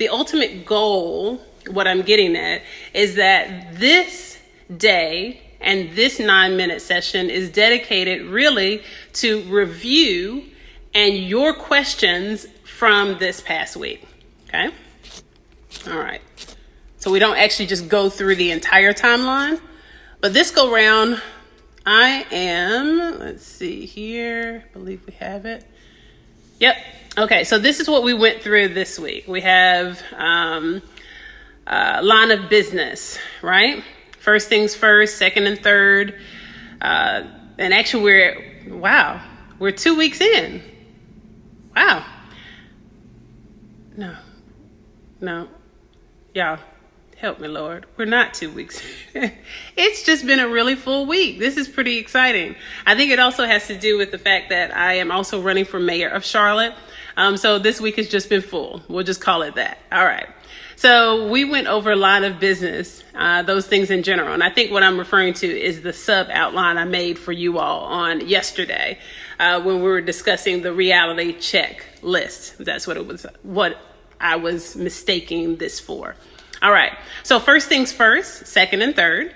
the ultimate goal, what I'm getting at, is that this day and this 9-minute session is dedicated really to review and your questions from this past week. Okay? All right. So we don't actually just go through the entire timeline, but this go round, let's see here, I believe we have it. Yep. Okay, so this is what we went through this week. We have line of business, right? First things first, second and third. And actually we're 2 weeks in. Wow. No. Y'all, help me, Lord. We're not 2 weeks. It's just been a really full week. This is pretty exciting. I think it also has to do with the fact that I am also running for mayor of Charlotte. So this week has just been full. We'll just call it that. All right. So we went over line of business, those things in general. And I think what I'm referring to is the sub outline I made for you all on yesterday when we were discussing the reality check list. That's what I was mistaking this for. All right. So first things first, second and third.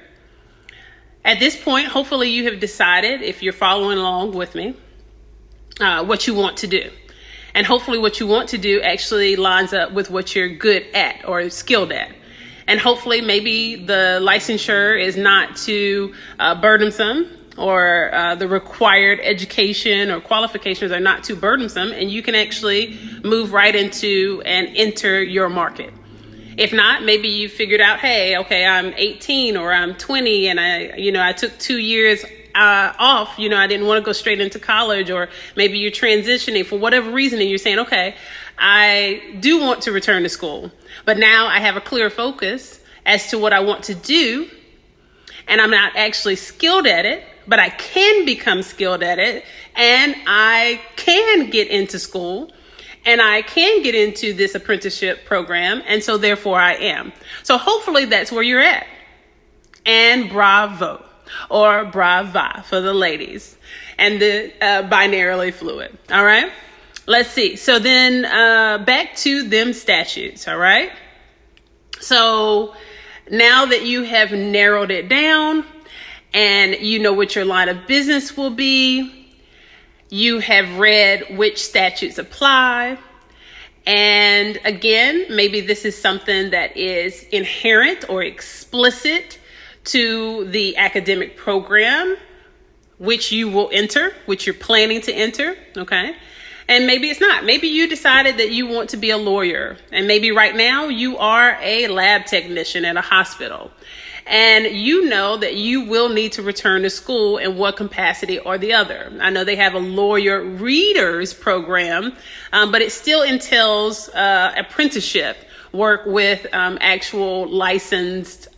At this point, hopefully you have decided, if you're following along with me, what you want to do. And hopefully what you want to do actually lines up with what you're good at or skilled at. And hopefully maybe the licensure is not too burdensome, or the required education or qualifications are not too burdensome, and you can actually move right into and enter your market. If not, maybe you figured out, hey, okay, I'm 18 or I'm 20 and I took 2 years off, I didn't want to go straight into college, or maybe you're transitioning for whatever reason and you're saying, okay, I do want to return to school, but now I have a clear focus as to what I want to do, and I'm not actually skilled at it, but I can become skilled at it, and I can get into school, and I can get into this apprenticeship program, and so therefore I am. So hopefully that's where you're at. And bravo, or brava for the ladies, and the binarily fluid. All right, let's see. So then back to them statutes. All right. So now that you have narrowed it down and you know what your line of business will be, you have read which statutes apply. And again, maybe this is something that is inherent or explicit to the academic program, which you will enter, which you're planning to enter, okay? And maybe it's not. Maybe you decided that you want to be a lawyer, and maybe right now you are a lab technician at a hospital, and you know that you will need to return to school in one capacity or the other. I know they have a lawyer readers program, but it still entails apprenticeship work with actual licensed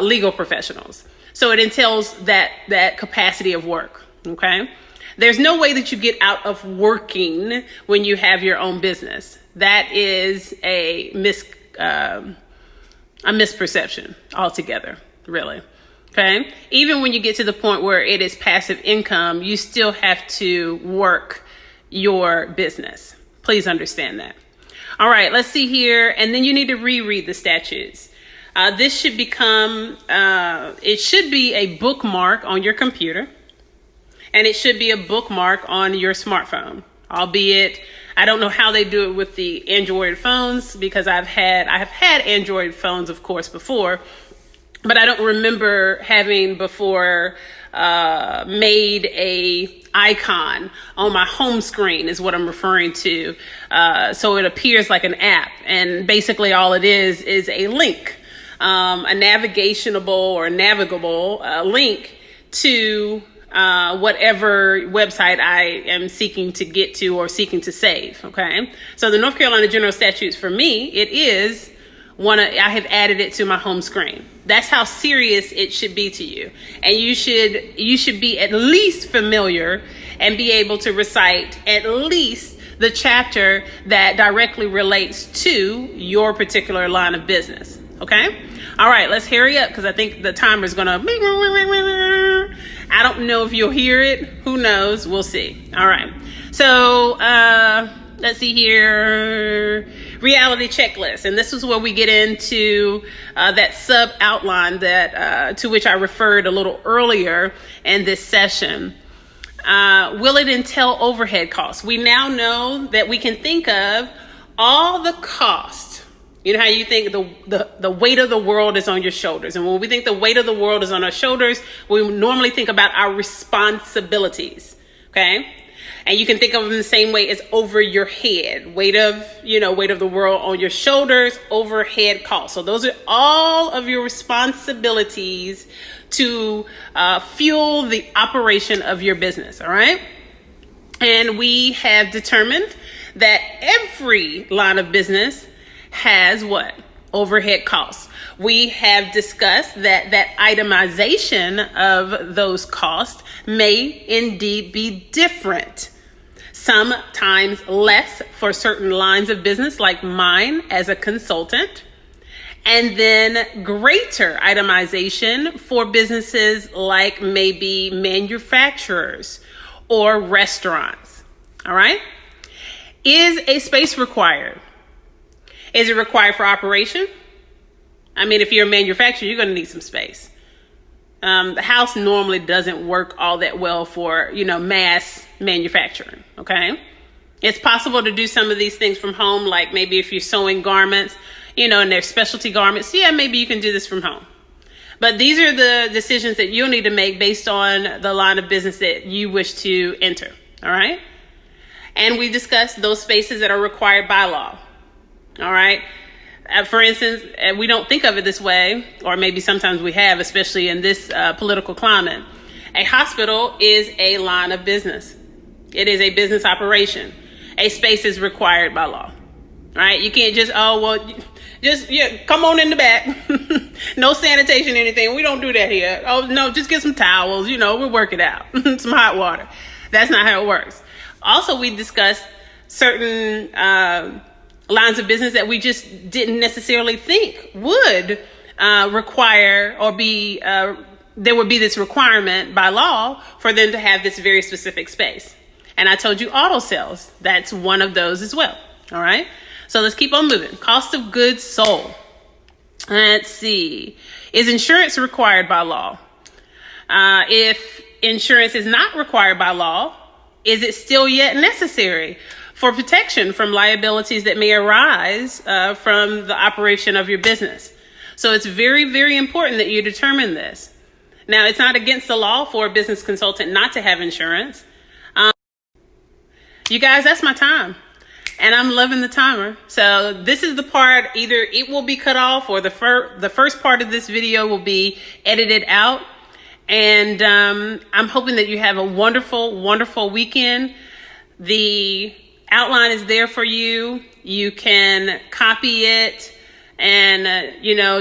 legal professionals. So it entails that capacity of work, okay? There's no way that you get out of working when you have your own business. That is a misperception altogether, really, okay? Even when you get to the point where it is passive income, you still have to work your business. Please understand that. All right, let's see here. And then you need to reread the statutes. This should become, it should be a bookmark on your computer, and it should be a bookmark on your smartphone, albeit I don't know how they do it with the Android phones, because I have had Android phones, of course, before, but I don't remember having before made a icon on my home screen is what I'm referring to. So it appears like an app, and basically all it is a link, a navigable link to whatever website I am seeking to get to or seeking to save. Okay. So the North Carolina General Statutes, for me, it is I have added it to my home screen. That's how serious it should be to you. And you should be at least familiar and be able to recite at least the chapter that directly relates to your particular line of business. Okay. All right, let's hurry up, because I think the timer is going to... I don't know if you'll hear it. Who knows? We'll see. All right. So let's see here, reality checklist. And this is where we get into that sub outline that to which I referred a little earlier in this session. Will it entail overhead costs? We now know that we can think of all the costs. You know how you think the weight of the world is on your shoulders. And when we think the weight of the world is on our shoulders, we normally think about our responsibilities. Okay? And you can think of them the same way as over your head. Weight of the world on your shoulders, overhead costs. So those are all of your responsibilities to fuel the operation of your business. All right? And we have determined that every line of business has what? Overhead costs. We have discussed that itemization of those costs may indeed be different. Sometimes less for certain lines of business like mine as a consultant, and then greater itemization for businesses like maybe manufacturers or restaurants. All right? Is a space required? Is it required for operation? I mean, if you're a manufacturer, you're going to need some space. The house normally doesn't work all that well for, mass manufacturing, okay? It's possible to do some of these things from home, like maybe if you're sewing garments, and they're specialty garments, yeah, maybe you can do this from home. But these are the decisions that you'll need to make based on the line of business that you wish to enter, all right? And we discussed those spaces that are required by law, all right? For instance, we don't think of it this way, or maybe sometimes we have, especially in this political climate. A hospital is a line of business. It is a business operation. A space is required by law, right? You can't just, come on in the back. No sanitation or anything. We don't do that here. Oh, no, just get some towels. We'll work it out. Some hot water. That's not how it works. Also, we discussed certain lines of business that we just didn't necessarily think would require or be, there would be this requirement by law for them to have this very specific space. And I told you auto sales, that's one of those as well. All right. So let's keep on moving. Cost of goods sold. Let's see. Is insurance required by law? If insurance is not required by law, is it still yet necessary for protection from liabilities that may arise from the operation of your business? So it's very, very important that you determine this. Now, it's not against the law for a business consultant not to have insurance. You guys, that's my time. And I'm loving the timer. So this is the part, either it will be cut off or the first part of this video will be edited out. And I'm hoping that you have a wonderful, wonderful weekend. The outline is there for you. You can copy it and,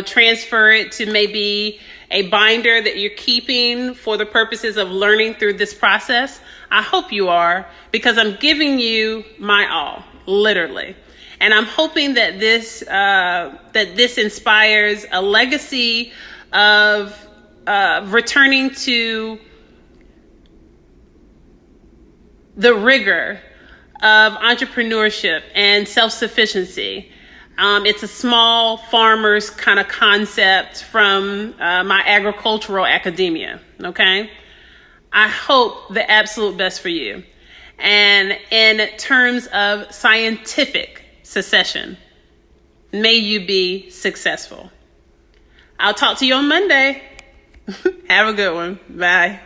transfer it to maybe a binder that you're keeping for the purposes of learning through this process. I hope you are, because I'm giving you my all, literally. And I'm hoping that this inspires a legacy of returning to the rigor of entrepreneurship and self-sufficiency. It's a small farmer's kind of concept from my agricultural academia, okay? I hope the absolute best for you. And in terms of scientific succession, may you be successful. I'll talk to you on Monday. Have a good one. Bye.